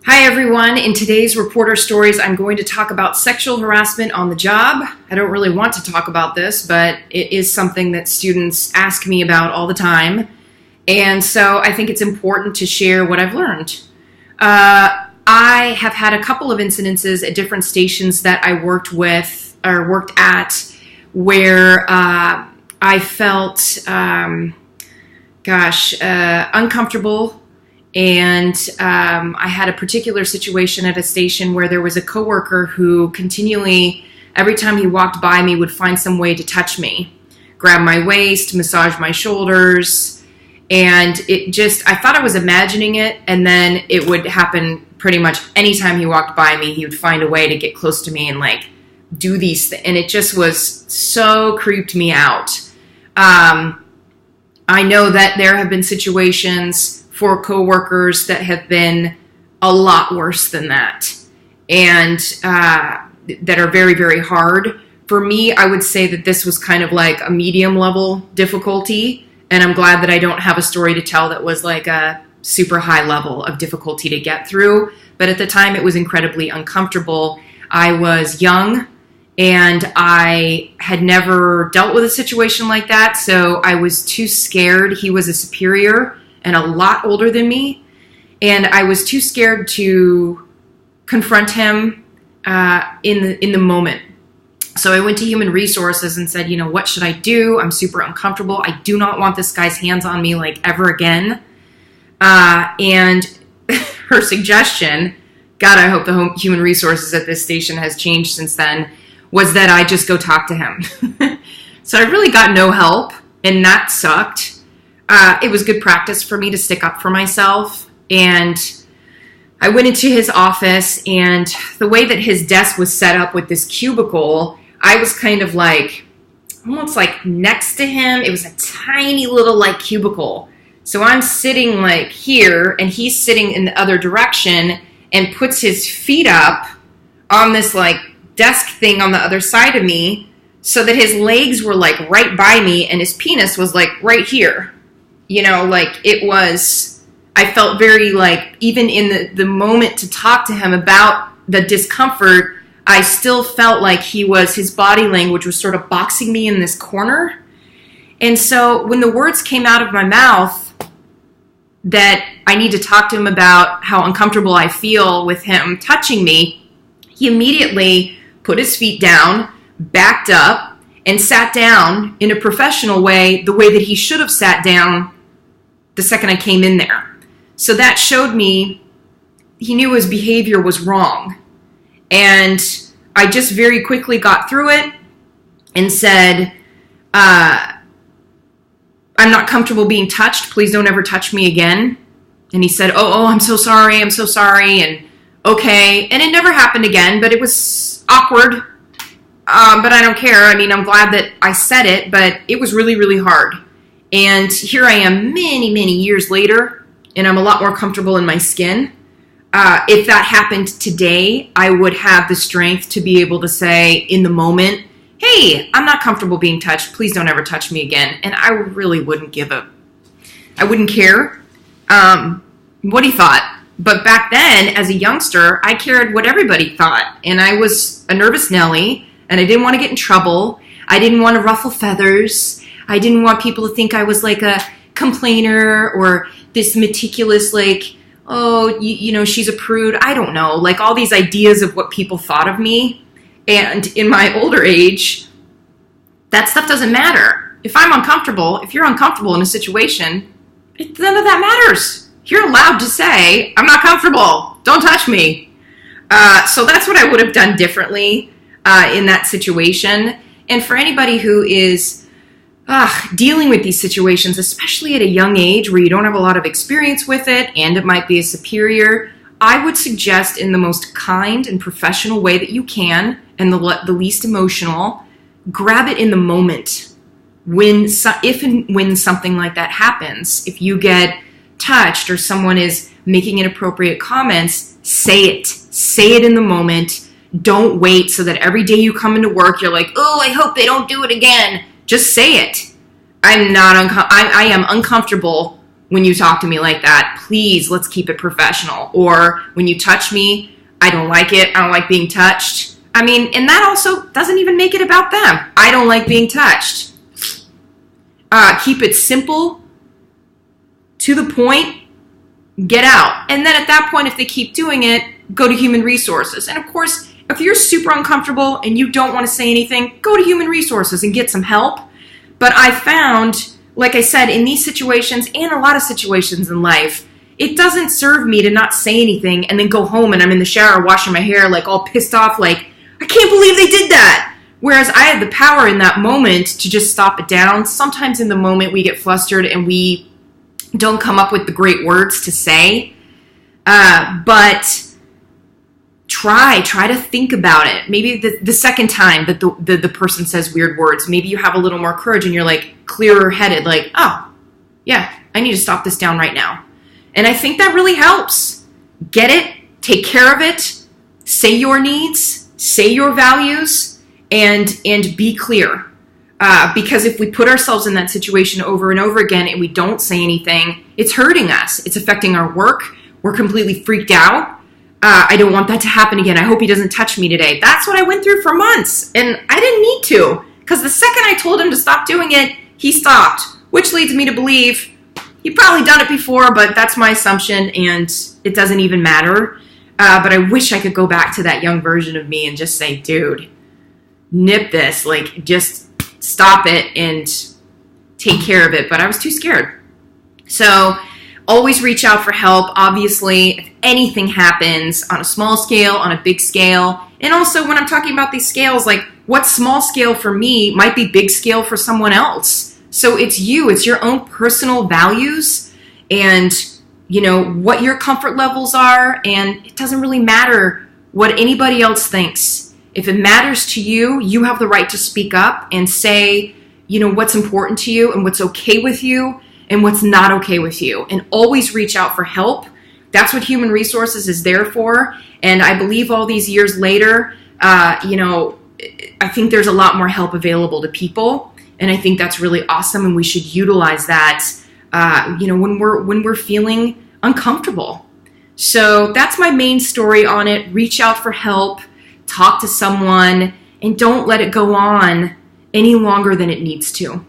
Hi everyone, in today's Reporter Stories I'm going to talk about sexual harassment on the job. I don't really want to talk about this, but it is something that students ask me about all the time, and so I think it's important to share what I've learned. I have had a couple of incidences at different stations that I worked at where I felt, uncomfortable. And I had a particular situation at a station where there was a coworker who continually, every time he walked by me, would find some way to touch me, grab my waist, massage my shoulders, and I thought I was imagining it, and then it would happen pretty much anytime he walked by me. He would find a way to get close to me and do these things, and it just was so creeped me out. I know that there have been situations for coworkers that have been a lot worse than that, and that are very, very hard. For me, I would say that this was kind of like a medium level difficulty, and I'm glad that I don't have a story to tell that was like a super high level of difficulty to get through. But at the time, it was incredibly uncomfortable. I was young, and I had never dealt with a situation like that, so I was too scared. He was a superior and a lot older than me, and I was too scared to confront him in the moment. So I went to Human Resources and said, what should I do? I'm super uncomfortable. I do not want this guy's hands on me ever again. And her suggestion, God, I hope the Human Resources at this station has changed since then, was that I just go talk to him. So I really got no help, and that sucked. It was good practice for me to stick up for myself, and I went into his office, and the way that his desk was set up with this cubicle, I was kind of almost next to him. It was a tiny little cubicle. So I'm sitting here, and he's sitting in the other direction and puts his feet up on this desk thing on the other side of me so that his legs were right by me and his penis was right here. It was, I felt very even in the moment to talk to him about the discomfort, I still felt like his body language was sort of boxing me in this corner. And so when the words came out of my mouth that I need to talk to him about how uncomfortable I feel with him touching me, he immediately put his feet down, backed up, and sat down in a professional way, the way that he should have sat down the second I came in there. So that showed me he knew his behavior was wrong. And I just very quickly got through it and said, I'm not comfortable being touched. Please don't ever touch me again. And he said, oh, I'm so sorry. And okay. And it never happened again, but it was awkward. But I don't care. I'm glad that I said it, but it was really, really hard. And here I am many, many years later, and I'm a lot more comfortable in my skin. If that happened today, I would have the strength to be able to say in the moment, hey, I'm not comfortable being touched. Please don't ever touch me again. And I really wouldn't I wouldn't care what he thought. But back then, as a youngster, I cared what everybody thought. And I was a nervous Nelly, and I didn't want to get in trouble. I didn't want to ruffle feathers. I didn't want people to think I was a complainer or this meticulous, she's a prude. I don't know, all these ideas of what people thought of me. And in my older age, that stuff doesn't matter. If you're uncomfortable in a situation, none of that matters. You're allowed to say, I'm not comfortable. Don't touch me. So that's what I would have done differently in that situation. And for anybody who is dealing with these situations, especially at a young age where you don't have a lot of experience with it and it might be a superior, I would suggest in the most kind and professional way that you can and the least emotional, grab it in the moment. If and when something like that happens, if you get touched or someone is making inappropriate comments, say it. Say it in the moment. Don't wait so that every day you come into work, you're oh, I hope they don't do it again. Just say it. I am uncomfortable when you talk to me like that. Please, let's keep it professional. Or when you touch me, I don't like it. I don't like being touched. I mean, and that also doesn't even make it about them. I don't like being touched. Keep it simple, to the point, get out. And then at that point, if they keep doing it, go to human resources. And of course, if you're super uncomfortable and you don't want to say anything, go to human resources and get some help. But I found, like I said, in these situations and a lot of situations in life, it doesn't serve me to not say anything and then go home and I'm in the shower washing my hair like all pissed off, like, I can't believe they did that. Whereas I had the power in that moment to just stop it down. Sometimes in the moment we get flustered and we don't come up with the great words to say. But try to think about it. Maybe the second time that the person says weird words, maybe you have a little more courage and you're like clearer headed, like, oh, yeah, I need to stop this down right now. And I think that really helps. Get it, take care of it, say your needs, say your values, and be clear. Because if we put ourselves in that situation over and over again and we don't say anything, it's hurting us. It's affecting our work. We're completely freaked out. I don't want that to happen again. I hope he doesn't touch me today. That's what I went through for months. And I didn't need to. Because the second I told him to stop doing it, he stopped. Which leads me to believe he probably done it before, but that's my assumption. And it doesn't even matter. But I wish I could go back to that young version of me and just say, dude, nip this. Like, just stop it and take care of it. But I was too scared. So always reach out for help. Obviously, if anything happens on a small scale, on a big scale, and also when I'm talking about these scales, like what's small scale for me might be big scale for someone else. So it's your own personal values and, you know, what your comfort levels are. And it doesn't really matter what anybody else thinks. If it matters to you, you have the right to speak up and say, you know, what's important to you and what's okay with you and what's not okay with you. And always reach out for help. That's what human resources is there for. And I believe all these years later, you know, I think there's a lot more help available to people. And I think that's really awesome. And we should utilize that, you know, when we're feeling uncomfortable. So that's my main story on it. Reach out for help, talk to someone, and don't let it go on any longer than it needs to.